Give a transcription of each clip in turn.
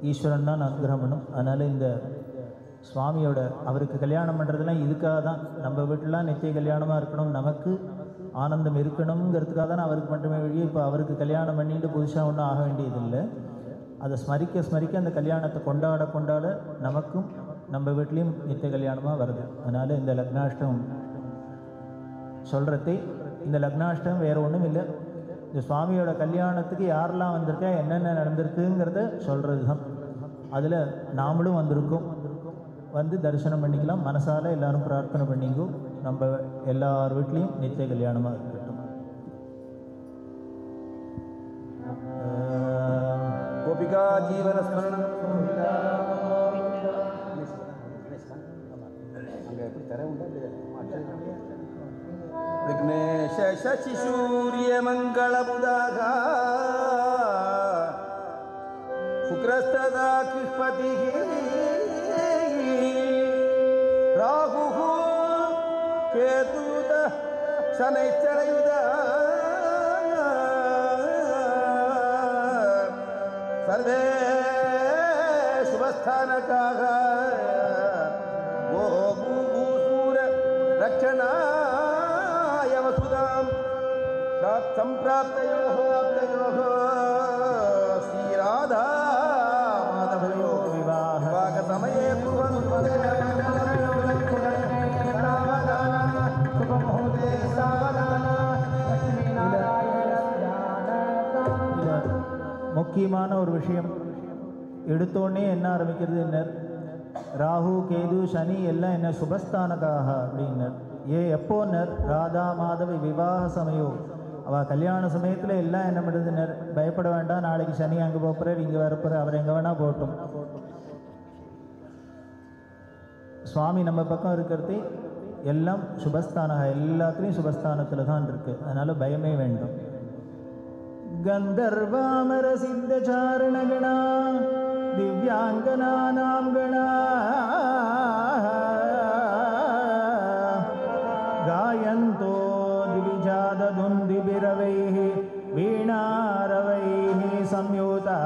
ஈஸ்வரன் தான் அனுகிரகம் பண்ணும். அதனால் இந்த சுவாமியோட அவருக்கு கல்யாணம் பண்ணுறதுலாம் இதுக்காக தான். நம்ம வீட்டிலாம் நித்திய கல்யாணமாக இருக்கணும், நமக்கு ஆனந்தம் இருக்கணுங்கிறதுக்காக தான் அவருக்கு மட்டுமே வழி. இப்போ அவருக்கு கல்யாணம் பண்ணிட்டு புதுசாக ஒன்றும் ஆக வேண்டியதில்லை. அதை ஸ்மரிக்க ஸ்மரிக்க அந்த கல்யாணத்தை கொண்டாட கொண்டாட நமக்கும் நம்ம வீட்லேயும் நித்திய கல்யாணமாக வருது. அதனால் இந்த லக்னாஷ்டம் சொல்கிறதே, இந்த லக்னாஷ்டம் வேறு ஒன்றும் இல்லை, இந்த சுவாமியோட கல்யாணத்துக்கு யாரெல்லாம் வந்திருக்கா, என்னென்ன நடந்திருக்குங்கிறத சொல்கிறது தான். அதில் நாமளும் வந்திருக்கோம், வந்து தரிசனம் பண்ணிக்கலாம். மனசால் எல்லோரும் பிரார்த்தனை பண்ணிங்கோ, நம்ம எல்லார் வீட்லேயும் நித்திய கல்யாணமாக இருக்கட்டும். கோபிகா ஜீவன ஸ்மரணம். விக்னேஷ சசி சூரிய மங்களமுதாக சுக்ரஸ்ததா கிஷ்பதி ராகு கேதுத சனைச்சரையுத சர்வே சுபஸ்தானக்காக கோபூசூர ரட்சணாய வசுதாம் சம்பிராப்தயோः ஸ்ரீராதா மாதவயோः விவாக சமயே முக்கியமான ஒரு விஷயம் எடுத்தோடனே என்ன ஆரம்பிக்கிறது, என்ன ராகு கேது சனி எல்லாம் என்ன சுபஸ்தானக்காக அப்படின்னர். எப்போன்னர் ராதா மாதவி விவாக சமயம், அவள் கல்யாண சமயத்தில் எல்லாம் என்ன பண்ணுறதுன்னர், பயப்பட வேண்டாம், நாளைக்கு சனி அங்கே போகிறார் இங்கே வரப்போகிறார், அவர் எங்கே வேணால் போகட்டும், சுவாமி நம்ம பக்கம் இருக்கிறதே எல்லாம் சுபஸ்தானக, எல்லாத்துலேயும் சுபஸ்தானத்தில் தான் இருக்குது. அதனால் பயமே வேண்டும். गंधर्वामर सिद्ध चारण गणा दिव्यांगना नाम गणा गायन्तो दिविजाद धुन्दिबिरवैः वीणारवैः संयुता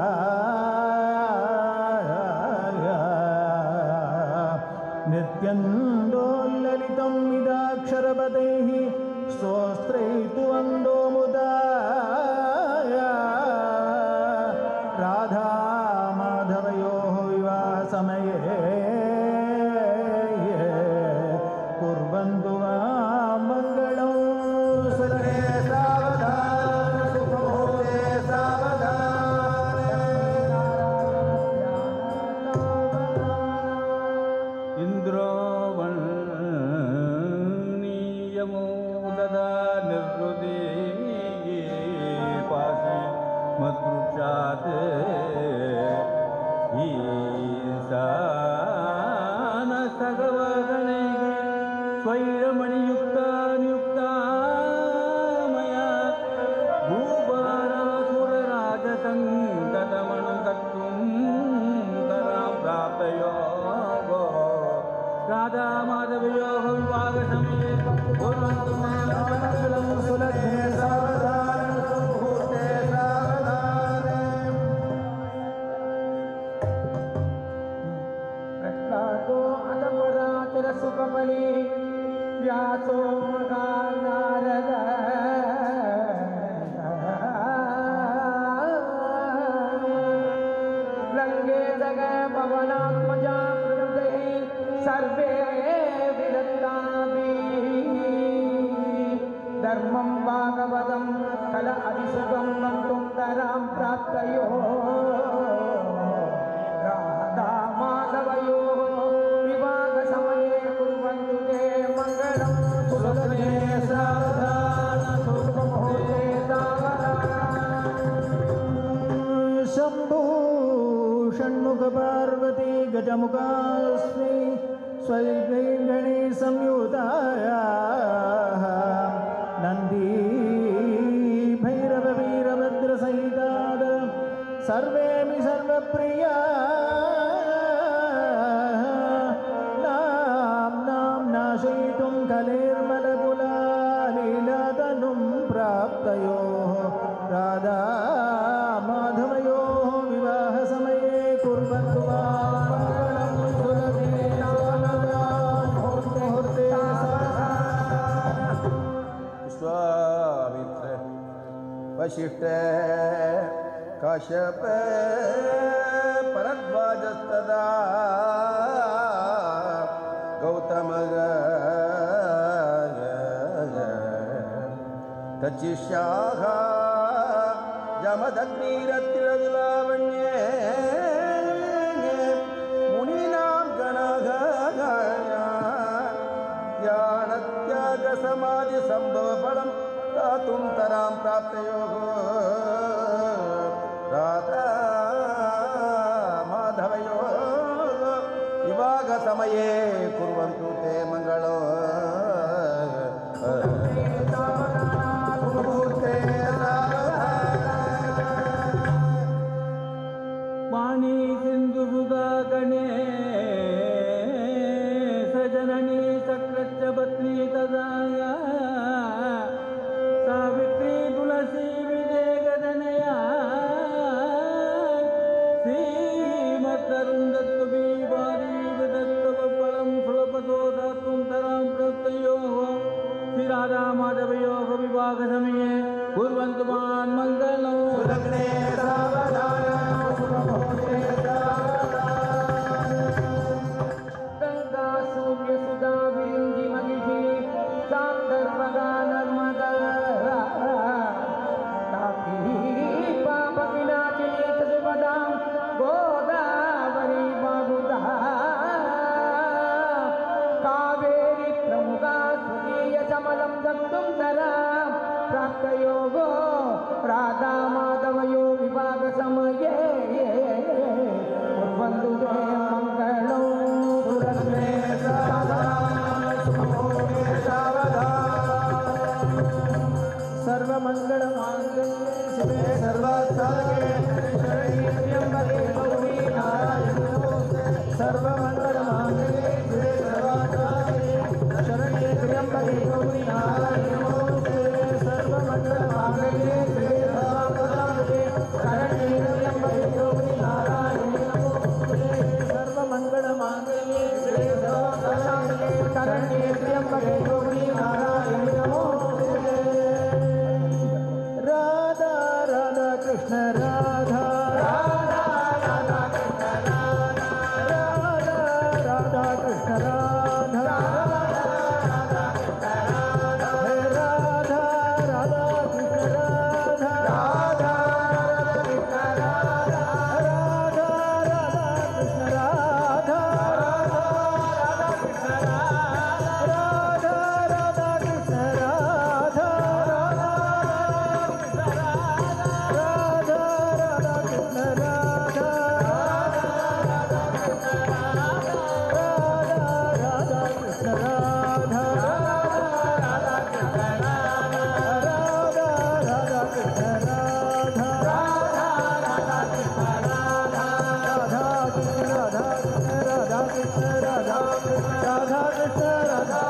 नित्यन्दोल्ललितं मिदाक्षरपदैः स्तोत्रैतु वन्दो मुदा राधा माधवयोः विवाह समये कुर्वन्तु मङ्गलं सुरे सावधान सुखभोगे सावधान इन्द्रो वन्नीयमो ददा निर्वृदे पाशि मद्रुचात् ईशान सगवगणैः स्वैरमणियुक्ता नियुक्ता मया भूभारासुरराजसङ्गतमनं कर्तुं तरां प्राप्तयोः राधा माधवयोः विवाहसमये कुर्वन्तु मङ्गलं सुलग्ने सावधान सुमुहूर्ते सावधान प्रह्लादो अदपराचर सुखमणि व्यासो नारद लंगे जग पवनात्मजा प्रदे सर्वे विरत्तापि धर्मं भागवतं कल अभिषुकं वक्तुं तरां प्राप्तयो राधा माधवयोः विवाहसमये कुर्वन्तु ते मङ्गलं सुलग्ने सावधान शुभमुहूर्ते सावधान शम्भो षण्मुख पार्वती गजमुखास्मि स्वैर्गणे संयुतायाः नन्दी भैरव वीरभद्रसहिताद सर्वेमि सर्वप्रिया नाम नाशयितुं कलेर्मलकुलालीलातनुं प्राप्तयोः राधा माधवयोः विवाहसमये कुर्वन्तु वसिष्ठ काश्यप परद्वाजस्तदा गौतम तच्चिष्याः जमदग्निरतिरलावण्ये मुनीनां गणः ज्ञानत्यागसमाधिसम्भवफलं दातुं तरां प्राप्तयोः राधा माधवयोः विवाहसमये कुर्वन्तु ते मङ्गलो वाणी सिंधुसुधा गणे सजननी चक्रच्च पत्नी तदा सावित्री तुलसी विजयगदनया श्रीमत्तरुन्दत्वपि वारीवदत्तवफलं सुलभतो दातुं तरां प्रत्ययोः श्रीराधा माधवयोः विवाहसमये कुर्वन्तु मान् मङ्गलं सुलग्ने सावधान सुखभोगे गंगा सूर्य सुधा विरिंजी महिषी सान्दर्भगा नर्मदा तापी पाप विनाशिनी सुपदां गोदावरी बाहुदा कावेरी प्रमुखा सुदीय समलं दत्तुं तरां प्राप्तयोगो राधा माधवयो विभाग समये कुर्वन्तु ते मङ्गलं सुलग्ने सर्वमङ्गलमाङ्गल्ये शिवे सर्वार्थसाधके शरण्ये त्र्यम्बके गौरी नारायणी सर्वमङ्गलमाङ्गल्ये शिवे सर्वार्थसाधके शरण्ये त्र्यम्बके गौरी नारायणी सर्वमङ्गलमाङ्गल्ये शिवे सर्वार्थसाधके शरण्ये त्र्यम्बके गौरी नारायणी सर्वमङ्गलमाङ्गल्ये शिवे सर्वार्थसाधके शरण्ये त्र्यम्बके गौरी नारायणी नमोस्तुते राधा राधा कृष्ण राधा राधा राधा कृष्ण राधा राधा राधा कृष्ण राधा राधा राधा राधा कृष्ण राधा राधा कृष्ण राधा राधा राधा कृष्ण राधा राधा राधा कृष्ण राधा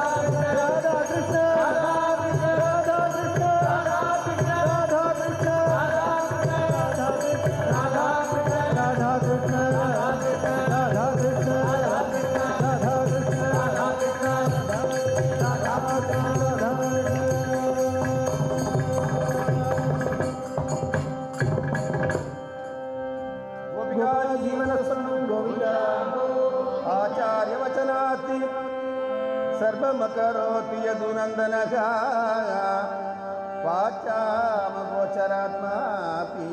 आचार्यवचनाति सर्वमकरोति यदुनन्दनः वाचामगोचरात्मापि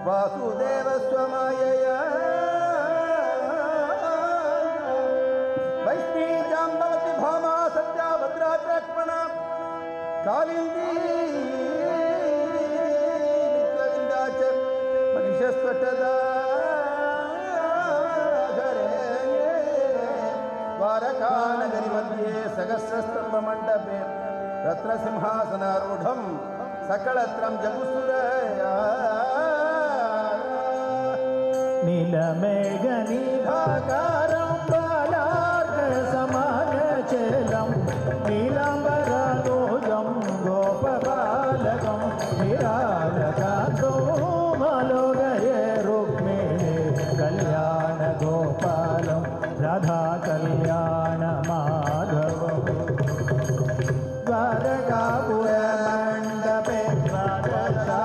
वासुदेवस्वमायया वैष्णीजां भवति भामा सत्या भद्रा च लक्ष्मणा कालिन्दी विद्वविन्दा च मनिषस्वटदा द्वारकानगरी मध्ये सहस्रस्तम्भमण्डपे रत्नसिंहासनारूढं सकलत्रं जगुसुरया नीलमेघनिभाकारं बालार्कसमानचलं नीलाम्बरदोजं गोपबालकं निरालकान्तो मालोकये रुक्मिणी कल्याणगोपालं राधा कल्याणमाधवम् द्वारकापुरमण्डपे द्वादशा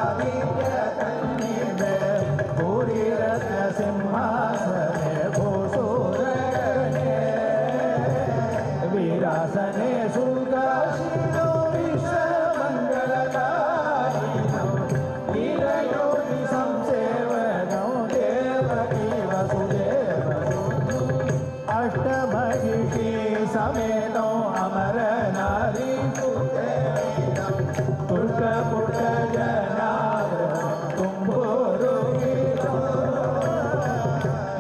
अष्टमहिषी समेतो अमर नारी पुष्ट पुष्ट जनार तुम्बोरु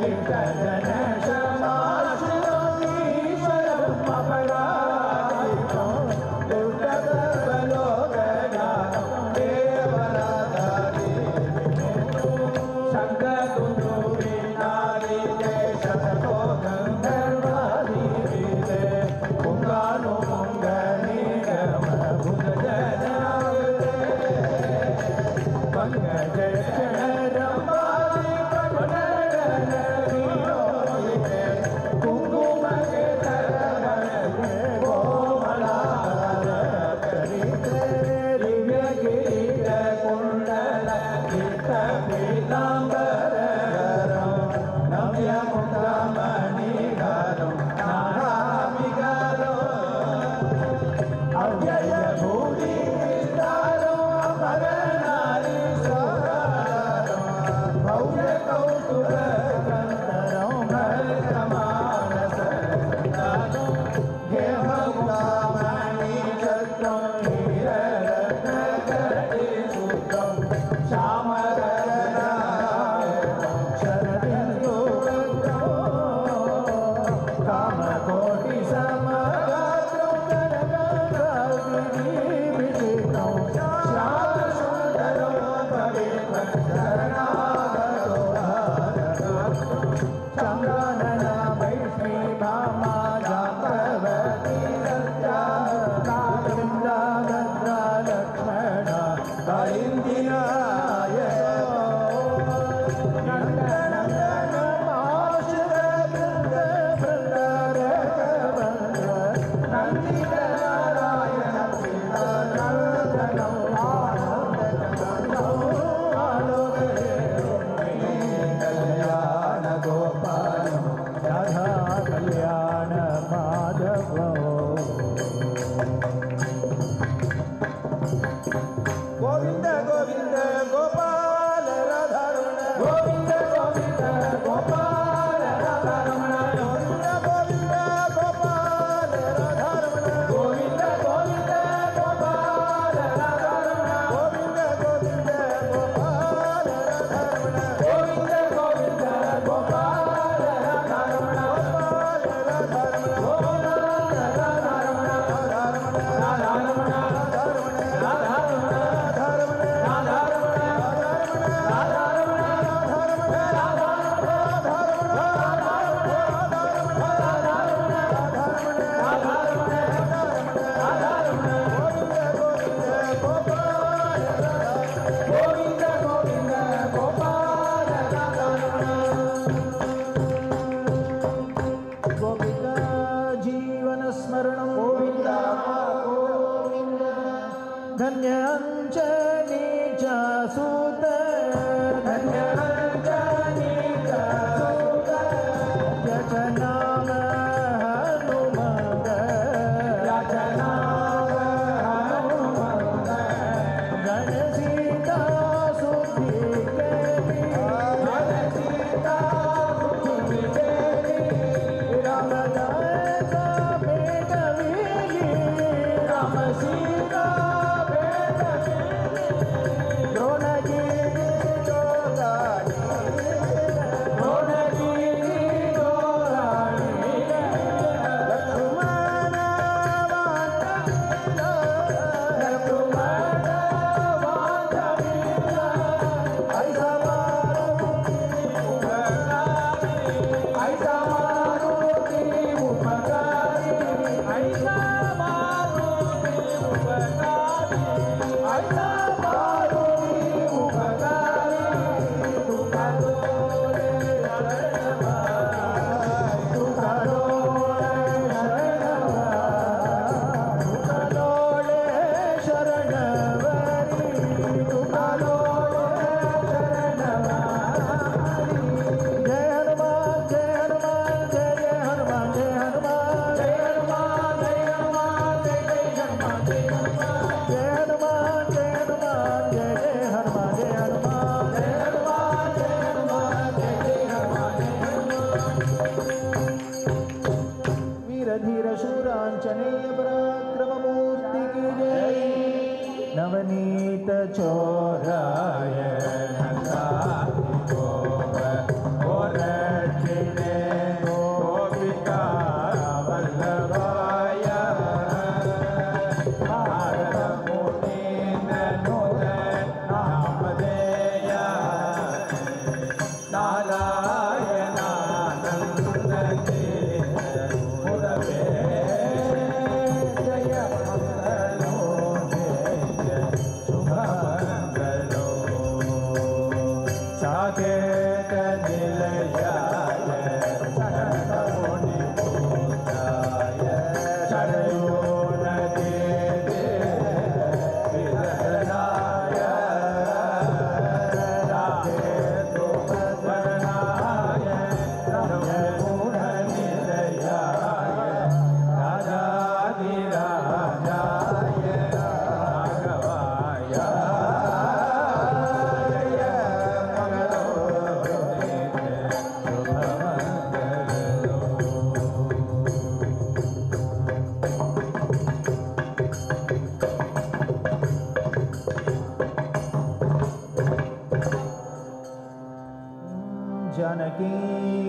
इष्ट जन समाश्रितो ईश्वरम् अपराजितो दुष्ट सर्वलोकना देवराधारी शङ्खदुन्दु विनारी जय शतको गन्धर्वादी वीरे पुङ्गानु पुङ्गनी गम भुज जनावते पंकज चरण रंबादी पटन वीरो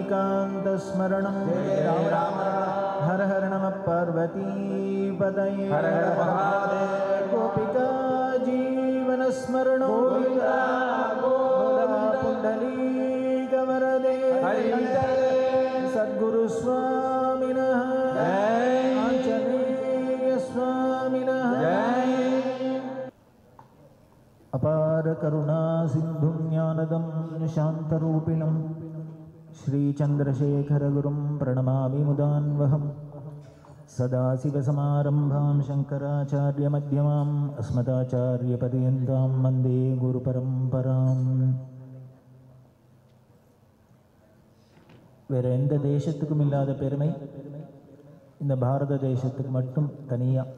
जानकीकान्तस्मरणं जय राम राम हर हर नमः पार्वतीपतये हर हर महादेव गोपिका जीवनस्मरणं गोविन्दा गोदा पुण्डलीकवरदे हरि सद्गुरुस्वामिनः जय आञ्जनेयस्वामिनः जय अपार करुणा सिंधुं ज्ञानदं शान्तरूपिणं श्रीचन्द्रशेखरगुरुं प्रणमामि मुदान्वहम् सदाशिवसमारम्भां शङ्कराचार्यमध्यमाम् अस्मदाचार्यपर्यन्तां वन्दे गुरुपरम्पराम् வேற எந்த தேசத்துக்கும் இல்லாத பெருமை இந்த பாரத தேசத்துக்கு மட்டும் தனியாக